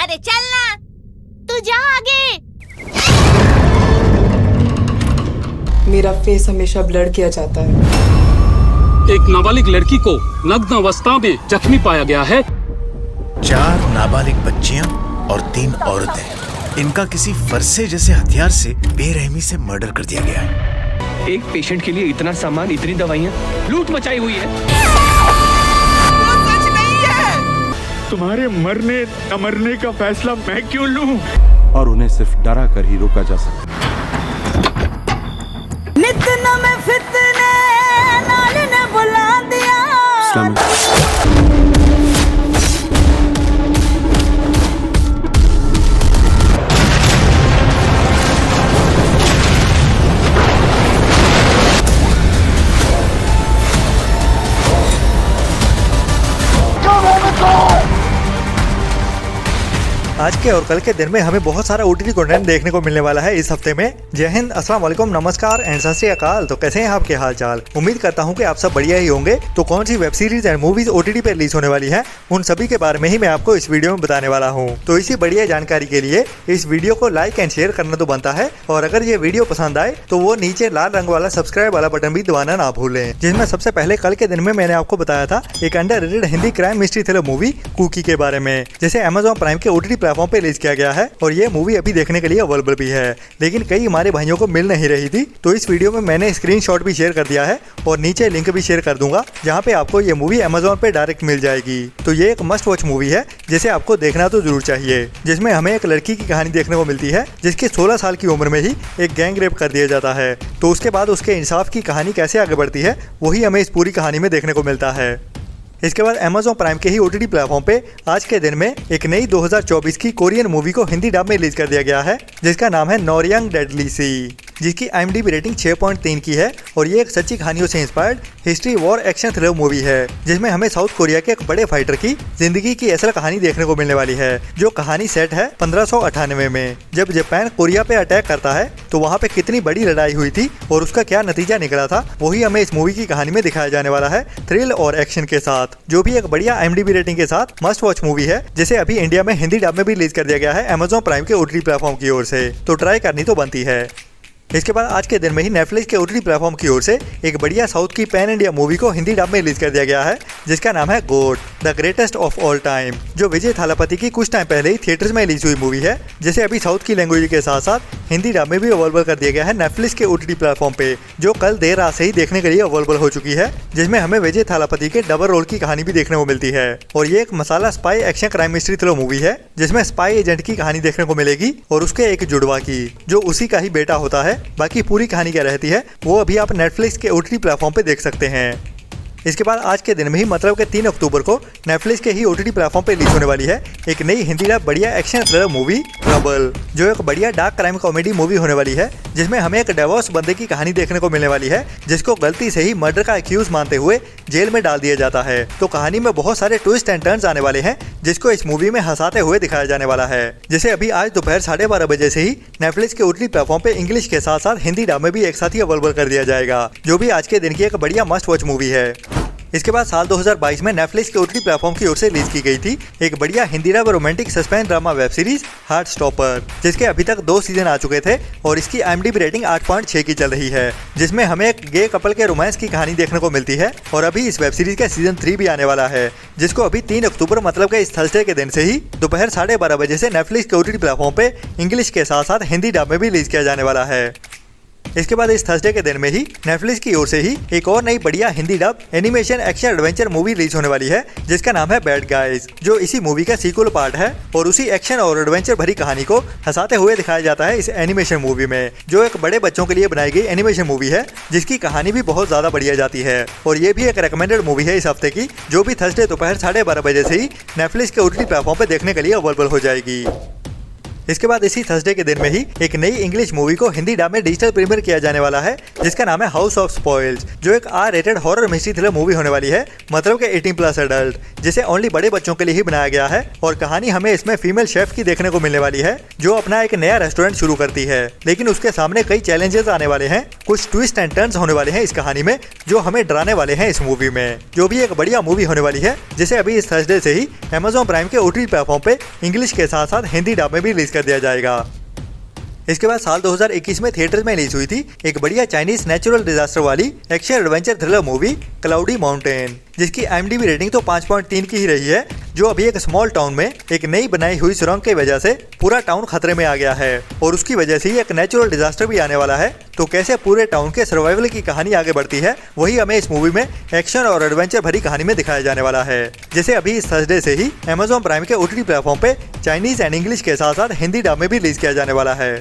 अरे चलना, तू जा आगे। मेरा फेस हमेशा ब्लर किया जाता है। एक नाबालिग लड़की को नग्न अवस्था में जख्मी पाया गया है। 4 नाबालिग बच्चियां और 3 औरतें, इनका किसी फरसे जैसे हथियार से बेरहमी से मर्डर कर दिया गया है। एक पेशेंट के लिए इतना सामान, इतनी दवाइयाँ, लूट मचाई हुई है। वो सच नहीं है। तुम्हारे मरने न मरने का फैसला मैं क्यों लूं? और उन्हें सिर्फ डरा कर ही रोका जा सकता। नित्य में फितने नाल ने बुला दिया। आज के और कल के दिन में हमें बहुत सारा OTT कंटेंट देखने को मिलने वाला है इस हफ्ते में। जय हिंद, अस्सलाम वालेकुम, नमस्कार एंड सत श्री अकाल। तो कैसे हैं आपके हाल चाल? उम्मीद करता हूं कि आप सब बढ़िया ही होंगे। तो कौन सी web series and movies OTT पे रिलीज होने वाली है, उन सभी के बारे में ही मैं आपको इस वीडियो में बताने वाला हूँ। तो इसी बढ़िया जानकारी के लिए इस वीडियो को लाइक एंड शेयर करना तो बनता है, और अगर ये वीडियो पसंद आए तो वो नीचे लाल रंग वाला सब्सक्राइब वाला बटन भी दबाना ना भूलें। जिसमें सबसे पहले कल के दिन में मैंने आपको बताया था एक underrated Hindi crime mystery thriller movie Kuki के बारे में, जिसे Amazon प्राइम के OTT प्लेटफॉर्म पे रिलीज किया गया है। और ये मूवी अभी देखने के लिए अवेलेबल भी है, लेकिन कई हमारे भाइयों को मिल नहीं रही थी। तो इस वीडियो में मैंने स्क्रीनशॉट भी शेयर कर दिया है और नीचे लिंक भी शेयर कर दूंगा, जहां पे आपको ये मूवी Amazon पे डायरेक्ट मिल जाएगी। तो ये एक मस्ट वॉच मूवी है जिसे आपको देखना तो जरूर चाहिए। जिसमें हमें एक लड़की की कहानी देखने को मिलती है जिसकी 16 साल की उम्र में ही एक गैंग रेप कर दिया जाता है। तो उसके बाद उसके इंसाफ की कहानी कैसे आगे बढ़ती है, वही हमें इस पूरी कहानी में देखने को मिलता है। इसके बाद Amazon प्राइम के ही OTT प्लेटफॉर्म पे आज के दिन में एक नई 2024 की कोरियन मूवी को हिंदी डब में रिलीज कर दिया गया है, जिसका नाम है नोरयांग डेडली सी, जिसकी IMDb रेटिंग 6.3 की है। और ये एक सच्ची कहानियों से inspired history war action thriller movie है, जिसमें हमें साउथ कोरिया के एक बड़े फाइटर की जिंदगी की असल कहानी देखने को मिलने वाली है। जो कहानी सेट है 1598 में, जब जापान कोरिया पे अटैक करता है। तो वहाँ पे कितनी बड़ी लड़ाई हुई थी और उसका क्या नतीजा निकला था, वही हमें इस मूवी की कहानी में दिखाया जाने वाला है, थ्रिल और एक्शन के साथ। जो भी एक बढ़िया IMDb रेटिंग के साथ मस्ट वॉच मूवी है, जिसे अभी इंडिया में हिंदी डब में भी रिलीज कर दिया गया है Amazon प्राइम के OTT प्लेटफॉर्म की ओर से। तो ट्राई करनी तो बनती है। इसके बाद आज के दिन में ही नेटफ्लिक्स के OTT प्लेटफॉर्म की ओर से एक बढ़िया साउथ की पैन इंडिया मूवी को हिंदी डब में रिलीज कर दिया गया है, जिसका नाम है गोड the greatest of all time, जो विजय थालापति की कुछ टाइम पहले ही थिएटर्स में रिलीज हुई मूवी है, जिसे अभी साउथ की लैंग्वेज के साथ साथ हिंदी डब में भी अवेलेबल कर दिया गया है नेटफ्लिक्स के OTT प्लेटफॉर्म पे, जो कल देर रात से ही देखने के लिए अवेलेबल हो चुकी है। जिसमें हमें विजय थालापति के डबल रोल की कहानी भी देखने को मिलती है। और ये एक मसाला spy action crime mystery thriller movie है, जिसमें स्पाई एजेंट की कहानी देखने को मिलेगी और उसके एक जुड़वा की, जो उसी का ही बेटा होता है। बाकी पूरी कहानी क्या रहती है वो अभी आप नेटफ्लिक्स के OTT प्लेटफॉर्म पे देख सकते हैं। इसके बाद आज के दिन में ही मतलब के 3 अक्टूबर को नेटफ्लिक्स के ही OTT प्लेटफॉर्म पे रिलीज होने वाली है एक नई हिंदी डब बढ़िया एक्शन थ्रिलर मूवी ट्रबल, जो एक बढ़िया डार्क क्राइम कॉमेडी मूवी होने वाली है। जिसमें हमें एक डिवोर्स बंदे की कहानी देखने को मिलने वाली है, जिसको गलती से ही मर्डर का एक्यूज मानते हुए जेल में डाल दिया जाता है। तो कहानी में बहुत सारे ट्विस्ट एंड टर्न्स आने वाले हैं, जिसको इस मूवी में हंसाते हुए दिखाया जाने वाला है। जिसे अभी आज दोपहर 12:30 बजे से ही नेटफ्लिक्स के OTT प्लेटफॉर्म पे इंग्लिश के साथ साथ हिंदी डब में भी एक साथ ही अवेलेबल कर दिया जाएगा, जो भी आज के दिन की एक बढ़िया मस्ट वॉच मूवी है। इसके बाद साल 2022 में नेटफ्लिक्स के OTT प्लेटफॉर्म की ओर से रिलीज की गई थी एक बढ़िया Hindi dub romantic suspense drama web series heart stopper, जिसके अभी तक 2 सीजन आ चुके थे और इसकी IMDb रेटिंग 8.6 की चल रही है। जिसमें हमें एक गे कपल के रोमांस की कहानी देखने को मिलती है। और अभी इस वेब सीरीज का सीजन 3 भी आने वाला है, जिसको अभी 3 अक्टूबर मतलब के इस थर्सडे के दिन से ही दोपहर 12:30 बजे से नेटफ्लिक्स के OTT प्लेटफॉर्म पे इंग्लिश के साथ साथ हिंदी डब में भी रिलीज किया जाने वाला है। इसके बाद इस थर्सडे के दिन में ही नेटफ्लिक्स की ओर से ही एक और नई बढ़िया Hindi dub animation action adventure movie release होने वाली है, जिसका नाम है बैड गाइज, जो इसी मूवी का सीक्वल पार्ट है। और उसी एक्शन और एडवेंचर भरी कहानी को हंसाते हुए दिखाया जाता है इस एनिमेशन मूवी में, जो एक बड़े बच्चों के लिए बनाई गई एनिमेशन मूवी है, जिसकी कहानी भी बहुत ज्यादा बढ़िया जाती है। और ये भी एक रिकमेंडेड मूवी है इस हफ्ते की, जो भी थर्सडे दोपहर 12:30 बजे से ही नेटफ्लिक्स के OTT प्लेटफॉर्म पे देखने के लिए अवेलेबल हो जाएगी। इसके बाद इसी थर्सडे के दिन में ही एक नई इंग्लिश मूवी को हिंदी डब में डिजिटल प्रीमियर किया जाने वाला है, जिसका नाम है हाउस ऑफ स्पॉइल्स, जो एक R-रेटेड हॉरर मिस्ट्री थ्रिलर मूवी होने वाली है, मतलब कि 18+ एडल्ट, जिसे ओनली बड़े बच्चों के लिए ही बनाया गया है। और कहानी हमें इसमें फीमेल शेफ की देखने को मिलने वाली है, जो अपना एक नया रेस्टोरेंट शुरू करती है, लेकिन उसके सामने कई चैलेंजेस आने वाले हैं। कुछ ट्विस्ट एंड टर्न्स होने वाले हैं इस कहानी में, जो हमें डराने वाले हैं इस मूवी में, जो भी एक बढ़िया मूवी होने वाली है, जिसे अभी इस थर्सडे से ही Amazon प्राइम के OTT प्लेटफॉर्म पे इंग्लिश के साथ साथ हिंदी डब में भी रिलीज कर दिया जाएगा। इसके बाद साल 2021 में थिएटर में रिलीज हुई थी एक बढ़िया चाइनीज नेचुरल डिजास्टर वाली action adventure thriller movie cloudy mountain, जिसकी IMDb रेटिंग तो 5.3 की ही रही है, जो अभी एक स्मॉल टाउन में एक नई बनाई हुई सुरंग की वजह से पूरा टाउन खतरे में आ गया है और उसकी वजह से ही एक नेचुरल डिजास्टर भी आने वाला है। तो कैसे पूरे टाउन के सर्वाइवल की कहानी आगे बढ़ती है, वही हमें इस मूवी में एक्शन और एडवेंचर भरी कहानी में दिखाया जाने वाला है, जिसे अभी इस थर्सडे से ही Amazon प्राइम के OTT प्लेटफॉर्म पे चाइनीज एंड इंग्लिश के साथ साथ हिंदी डब में भी रिलीज किया जाने वाला है।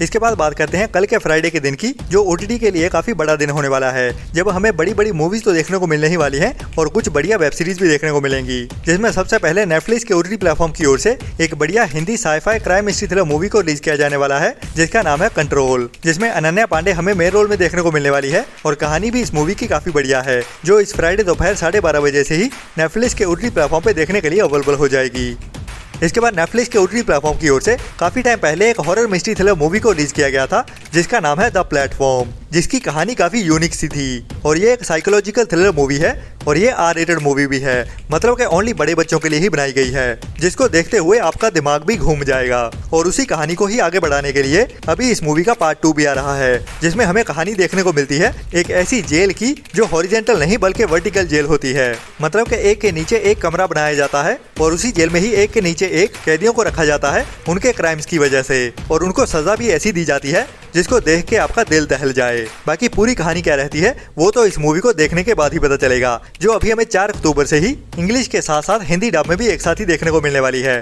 इसके बाद बात करते हैं कल के फ्राइडे के दिन की, जो OTT के लिए काफी बड़ा दिन होने वाला है, जब हमें बड़ी बड़ी मूवीज तो देखने को मिलने ही वाली हैं और कुछ बढ़िया वेब सीरीज भी देखने को मिलेंगी, जिसमें सबसे पहले नेटफ्लिक्स के OTT प्लेटफॉर्म की ओर से एक बढ़िया Hindi sci fi crime mystery thriller movie को रिलीज किया जाने वाला है, जिसका नाम है कंट्रोल, जिसमें अनन्या पांडे हमें मेन रोल में देखने को मिलने वाली है और कहानी भी इस मूवी की काफी बढ़िया है, जो इस फ्राइडे दोपहर 12:30 बजे से ही नेटफ्लिक्स के OTT प्लेटफॉर्म पे देखने के लिए अवेलेबल हो जाएगी। इसके बाद नेटफ्लिक्स के OTT प्लेटफॉर्म की ओर से काफी टाइम पहले एक हॉरर मिस्ट्री थ्रिलर मूवी को रिलीज किया गया था, जिसका नाम है द प्लेटफॉर्म, जिसकी कहानी काफी यूनिक सी थी और ये एक साइकोलॉजिकल थ्रिलर मूवी है और ये R-रेटेड मूवी भी है, मतलब कि ओनली बड़े बच्चों के लिए ही बनाई गई है, जिसको देखते हुए आपका दिमाग भी घूम जाएगा। और उसी कहानी को ही आगे बढ़ाने के लिए अभी इस मूवी का पार्ट 2 भी आ रहा है, जिसमें हमें कहानी देखने को मिलती है एक ऐसी जेल की जो हॉरिजेंटल नहीं बल्कि वर्टिकल जेल होती है, मतलब कि एक के नीचे एक कमरा बनाया जाता है और उसी जेल में ही एक के नीचे एक कैदियों को रखा जाता है उनके क्राइम्स की वजह से, और उनको सजा भी ऐसी दी जाती है जिसको देख के आपका दिल दहल जाए। बाकी पूरी कहानी क्या रहती है वो तो इस मूवी को देखने के बाद ही पता चलेगा, जो अभी हमें 4 अक्टूबर से ही इंग्लिश के साथ साथ हिंदी डब में भी एक साथ ही देखने को मिलने वाली है।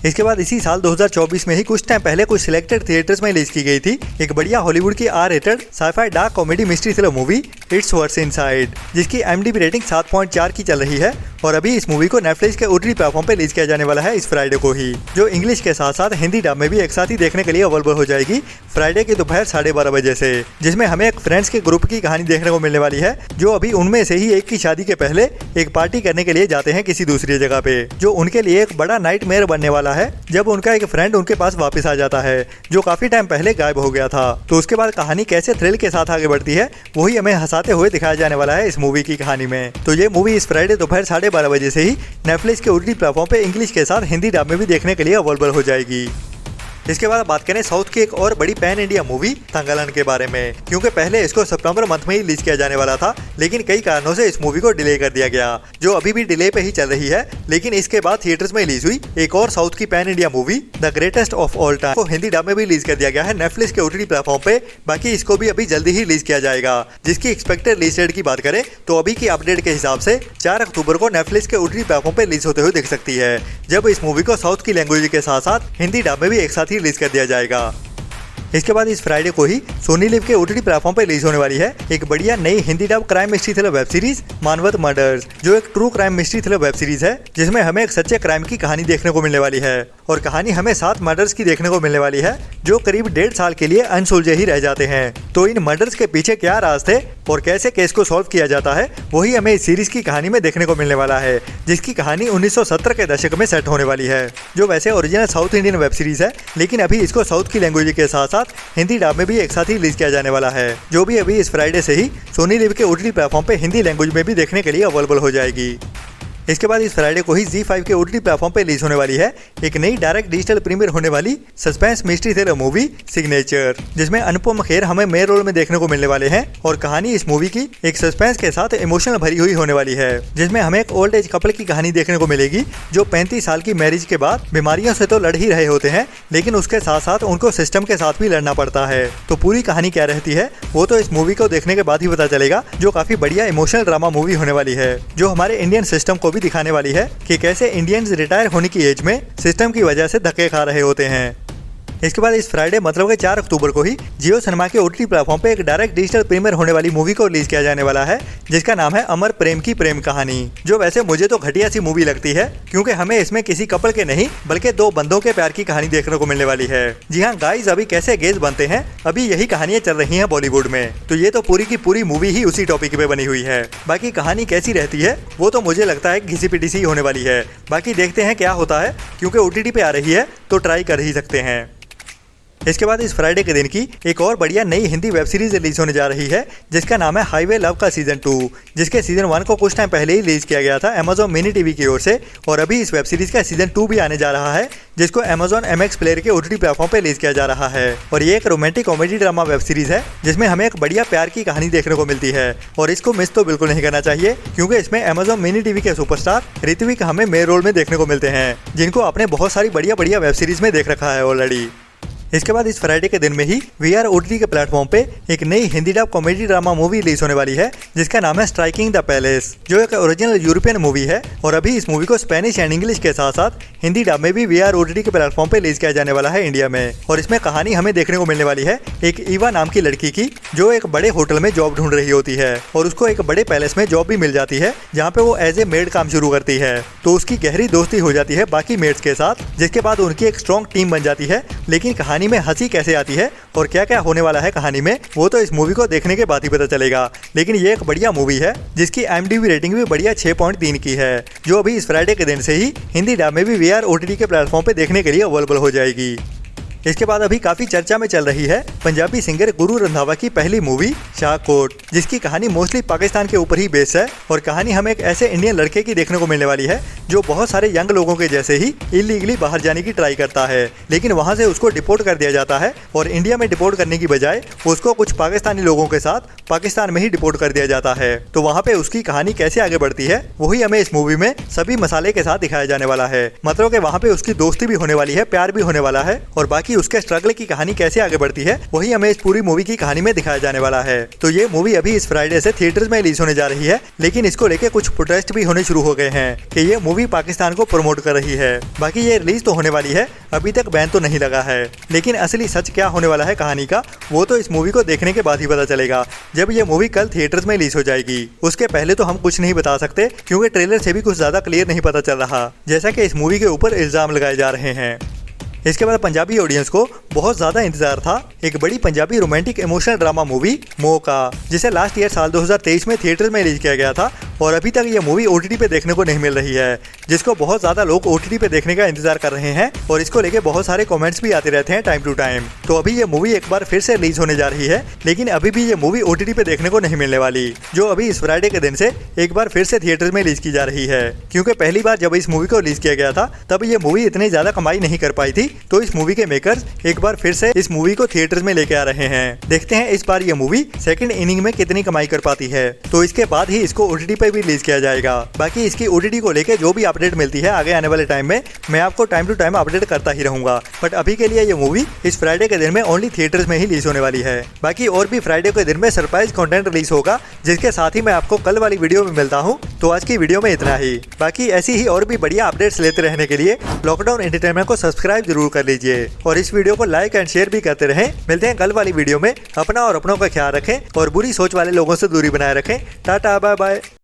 इसके बाद इसी साल 2024 में ही कुछ टाइम पहले कुछ सिलेक्टेड थिएटर्स में रिलीज की गई थी एक बढ़िया हॉलीवुड की R rated sci-fi dark comedy mystery thriller movie it's what's inside, जिसकी IMDb रेटिंग 7.4 की चल रही है और अभी इस मूवी को नेटफ्लिक्स के OTT प्लेटफॉर्म पे रिलीज किया जाने वाला है इस फ्राइडे को ही, जो इंग्लिश के साथ साथ हिंदी डब में भी एक साथ ही देखने के लिए अवेलेबल हो जाएगी फ्राइडे की दोपहर 12:30 बजे से, जिसमें हमें एक फ्रेंड्स के ग्रुप की कहानी देखने को मिलने वाली है, जो अभी उनमें से ही एक की शादी के पहले एक पार्टी करने के लिए जाते हैं किसी दूसरी जगह पे, जो उनके लिए एक बड़ा नाइटमेयर बनने वाला है जब उनका एक फ्रेंड उनके पास वापस आ जाता है, जो काफी टाइम पहले गायब हो गया था। तो उसके बाद कहानी कैसे थ्रिल के साथ आगे बढ़ती है वही हमें हंसाते हुए दिखाया जाने वाला है इस मूवी की कहानी में। तो ये मूवी इस फ्राइडे दोपहर 12:30 बजे से ही नेटफ्लिक्स के OTT प्लेटफॉर्म पे इंग्लिश के साथ हिंदी डब में भी देखने के लिए अवेलेबल हो जाएगी। इसके बाद बात करें साउथ की एक और बड़ी पैन इंडिया मूवी तंगलन के बारे में, क्योंकि पहले इसको सितंबर मंथ में ही रिलीज किया जाने वाला था, लेकिन कई कारणों से इस मूवी को डिले कर दिया गया, जो अभी भी डिले पे ही चल रही है। लेकिन इसके बाद थिएटर्स में रिलीज हुई एक और साउथ की pan India movie the greatest of all time को हिंदी डब में भी रिलीज कर दिया गया है नेटफ्लिक्स के OTT प्लेटफॉर्म पे। बाकी इसको भी अभी जल्दी ही रिलीज किया जाएगा, जिसकी एक्सपेक्टेड रिलीज डेट की बात करें तो अभी की अपडेट के हिसाब से 4 अक्टूबर को नेटफ्लिक्स के OTT प्लेटफॉर्म पे रिलीज होते हुए दिख सकती है, जब इस मूवी को साउथ की लैंग्वेज के साथ साथ हिंदी डब में भी एक साथ ही रिलीज कर दिया जाएगा। इसके बाद इस फ्राइडे को ही सोनी लिव के OTT प्लेटफॉर्म पर रिलीज होने वाली है एक बढ़िया नई Hindi dub crime mystery thriller web series Manvat murders, जो एक true crime mystery thriller web series है, जिसमें हमें एक सच्चे क्राइम की कहानी देखने को मिलने वाली है और कहानी हमें 7 मर्डर्स की देखने को मिलने वाली है, जो करीब 1.5 साल के लिए अनसुलझे ही रह जाते हैं। तो इन मर्डर्स के पीछे क्या राज थे और कैसे केस को सॉल्व किया जाता है वही हमें इस सीरीज की कहानी में देखने को मिलने वाला है, जिसकी कहानी 1970 के दशक में सेट होने वाली है, जो वैसे original south Indian web series है, लेकिन अभी इसको साउथ की लैंग्वेज के साथ साथ हिंदी डब में भी एक साथ ही रिलीज किया जाने वाला है, जो भी अभी इस फ्राइडे से ही सोनी लिव के OTT प्लेटफॉर्म पे हिंदी लैंग्वेज में भी देखने के लिए अवेलेबल हो जाएगी। इसके बाद इस फ्राइडे को ही ZEE5 के OTT प्लेटफॉर्म पे रिलीज होने वाली है एक नई डायरेक्ट डिजिटल प्रीमियर होने वाली suspense mystery thriller movie signature, जिसमें अनुपम खेर हमें मेन रोल में देखने को मिलने वाले हैं और कहानी इस मूवी की एक सस्पेंस के साथ इमोशनल भरी हुई होने वाली है, जिसमें हमें एक ओल्ड एज कपल की कहानी देखने को मिलेगी, जो 35 साल की मैरिज के बाद बीमारियों से तो लड़ ही रहे होते हैं, लेकिन उसके साथ साथ उनको सिस्टम के साथ भी लड़ना पड़ता है। तो पूरी कहानी क्या रहती है वो तो इस मूवी को देखने के बाद ही पता चलेगा, जो काफी बढ़िया इमोशनल ड्रामा मूवी होने वाली है, जो हमारे इंडियन सिस्टम को भी दिखाने वाली है कि कैसे इंडियंस रिटायर होने की एज में सिस्टम की वजह से धक्के खा रहे होते हैं। इसके बाद इस फ्राइडे मतलब के 4 अक्टूबर को ही जियो सिनेमा के OTT प्लेटफॉर्म पे एक डायरेक्ट डिजिटल प्रीमियर होने वाली मूवी को रिलीज किया जाने वाला है, जिसका नाम है अमर प्रेम की प्रेम कहानी। जो वैसे मुझे तो घटिया सी मूवी लगती है, क्योंकि हमें इसमें किसी कपल के नहीं बल्कि 2 बंदों के प्यार की कहानी देखने को मिलने वाली है। जी हाँ गाइस, अभी कैसे गेज बनते हैं, अभी यही कहानियां चल रही हैं बॉलीवुड में। तो ये तो पूरी की पूरी मूवी ही उसी टॉपिक पे बनी हुई है। बाकी कहानी कैसी रहती है वो तो मुझे लगता है घिसी पिटी सी होने वाली है। बाकी देखते हैं क्या होता है, क्योंकि OTT पे आ रही है तो ट्राई कर ही सकते हैं। इसके बाद इस फ्राइडे के दिन की एक और बढ़िया नई हिंदी वेब सीरीज रिलीज होने जा रही है, जिसका नाम है हाईवे लव का सीजन 2, जिसके सीजन 1 को कुछ टाइम पहले ही रिलीज किया गया था Amazon मिनी टीवी की ओर से, और अभी इस वेब सीरीज का सीजन 2 भी आने जा रहा है, जिसको Amazon MX प्लेयर के OTT प्लेटफॉर्म पे रिलीज किया जा रहा है। और ये एक romantic comedy drama web series है, जिसमें हमें एक बढ़िया प्यार की कहानी देखने को मिलती है, और इसको मिस तो बिल्कुल नहीं करना चाहिए, क्योंकि इसमें Amazon मिनी टीवी के सुपरस्टार ऋत्विक हमें मेन रोल में देखने को मिलते हैं, जिनको आपने बहुत सारी बढ़िया वेब सीरीज में देख रखा है ऑलरेडी। इसके बाद इस फ्राइडे के दिन में ही VR OTT के प्लेटफॉर्म पे एक नई Hindi dub comedy drama movie release होने वाली है, जिसका नाम है स्ट्राइकिंग द पैलेस, जो एक ओरिजिनल यूरोपियन मूवी है। और अभी इस मूवी को स्पेनिश एंड इंग्लिश के साथ साथ हिंदी डब में भी VR OTT के प्लेटफॉर्म पे रिलीज किया जाने वाला है इंडिया में। और इसमें कहानी हमें देखने को मिलने वाली है एक ईवा नाम की लड़की की, जो एक बड़े होटल में जॉब ढूंढ रही होती है, और उसको एक बड़े पैलेस में जॉब भी मिल जाती है, जहाँ पे वो एज ए मेड काम शुरू करती है। तो उसकी गहरी दोस्ती हो जाती है बाकी मेड्स के साथ, जिसके बाद उनकी एक स्ट्रॉन्ग टीम बन जाती है। लेकिन कहानी में हंसी कैसे आती है और क्या क्या होने वाला है कहानी में, वो तो इस मूवी को देखने के बाद ही पता चलेगा। लेकिन ये एक बढ़िया मूवी है, जिसकी IMDb रेटिंग भी बढ़िया 6.3 की है, जो अभी इस फ्राइडे के दिन से ही हिंदी डब में भी VR OTT के प्लेटफॉर्म पे देखने के लिए अवेलेबल हो जाएगी। इसके बाद अभी काफी चर्चा में चल रही है पंजाबी सिंगर गुरु रंधावा की पहली मूवी शाहकोट, जिसकी कहानी मोस्टली पाकिस्तान के ऊपर ही बेस्ड है। और कहानी हमें एक ऐसे इंडियन लड़के की देखने को मिलने वाली है, जो बहुत सारे यंग लोगों के जैसे ही इलीगली बाहर जाने की ट्राई करता है, लेकिन वहां से उसको डिपोर्ट कर दिया जाता है, और इंडिया में डिपोर्ट करने की बजाय उसको कुछ पाकिस्तानी लोगों के साथ पाकिस्तान में ही डिपोर्ट कर दिया जाता है। तो वहाँ पे उसकी कहानी कैसे आगे बढ़ती है वही हमें इस मूवी में सभी मसाले के साथ दिखाया जाने वाला है। मतलब कि वहाँ पे उसकी दोस्ती भी होने वाली है, प्यार भी होने वाला है, और बाकी उसके स्ट्रगल की कहानी कैसे आगे बढ़ती है वही हमें इस पूरी मूवी की कहानी में दिखाया जाने वाला है। तो ये मूवी अभी इस फ्राइडे से थिएटर्स में रिलीज होने जा रही है, लेकिन इसको लेके कुछ प्रोटेस्ट भी होने शुरू हो गए हैं कि ये मूवी पाकिस्तान को प्रमोट कर रही है। बाकी ये रिलीज तो होने वाली है, अभी तक बैन तो नहीं लगा है, लेकिन असली सच क्या होने वाला है कहानी का, वो तो इस मूवी को देखने के बाद ही पता चलेगा, जब ये मूवी कल थिएटर्स में रिलीज हो जाएगी। उसके पहले तो हम कुछ नहीं बता सकते, क्योंकि ट्रेलर से भी कुछ ज्यादा क्लियर नहीं पता चल रहा, जैसा कि इस मूवी के ऊपर इल्जाम लगाए जा रहे हैं। इसके बाद पंजाबी ऑडियंस को बहुत ज़्यादा इंतजार था एक बड़ी Punjabi romantic emotional drama movie मोह का, जिसे लास्ट ईयर साल 2023 में थिएटर में रिलीज किया गया था, और अभी तक ये मूवी OTT पे देखने को नहीं मिल रही है, जिसको बहुत ज़्यादा लोग OTT पे देखने का इंतजार कर रहे हैं, और इसको लेके बहुत सारे कमेंट्स भी आते रहते हैं टाइम टू टाइम। तो अभी ये मूवी एक बार फिर से रिलीज होने जा रही है, लेकिन अभी भी ये मूवी OTT पे देखने को नहीं मिलने वाली, जो अभी इस फ्राइडे के दिन से एक बार फिर से थिएटर में रिलीज की जा रही है। क्योंकि पहली बार जब इस मूवी को रिलीज किया गया था तब ये मूवी इतनी ज़्यादा कमाई नहीं कर पाई थी, तो इस मूवी के मेकर्स एक बार फिर से इस मूवी को थिएटर्स में लेके आ रहे हैं। देखते हैं इस बार ये मूवी सेकंड इनिंग में कितनी कमाई कर पाती है, तो इसके बाद ही इसको OTT पे भी रिलीज किया जाएगा। बाकी इसकी OTT को लेके जो भी अपडेट मिलती है आगे आने वाले टाइम में मैं आपको टाइम टू टाइम अपडेट करता ही रहूंगा। बट अभी के लिए ये मूवी इस फ्राइडे के दिन में ओनली थिएटर्स में ही रिलीज होने वाली है। बाकी और भी फ्राइडे के दिन में सरप्राइज कंटेंट रिलीज होगा, जिसके साथ ही मैं आपको कल वाली वीडियो में मिलता हूँ। तो आज की वीडियो में इतना ही। बाकी ऐसी ही और भी बढ़िया अपडेट्स लेते रहने के लिए लॉकडाउन एंटरटेनमेंट को सब्सक्राइब जरूर कर लीजिए, और इस वीडियो को लाइक एंड शेयर भी करते रहें। मिलते हैं कल वाली वीडियो में। अपना और अपनों का ख्याल रखें, और बुरी सोच वाले लोगों से दूरी बनाए रखें। Tata bye bye.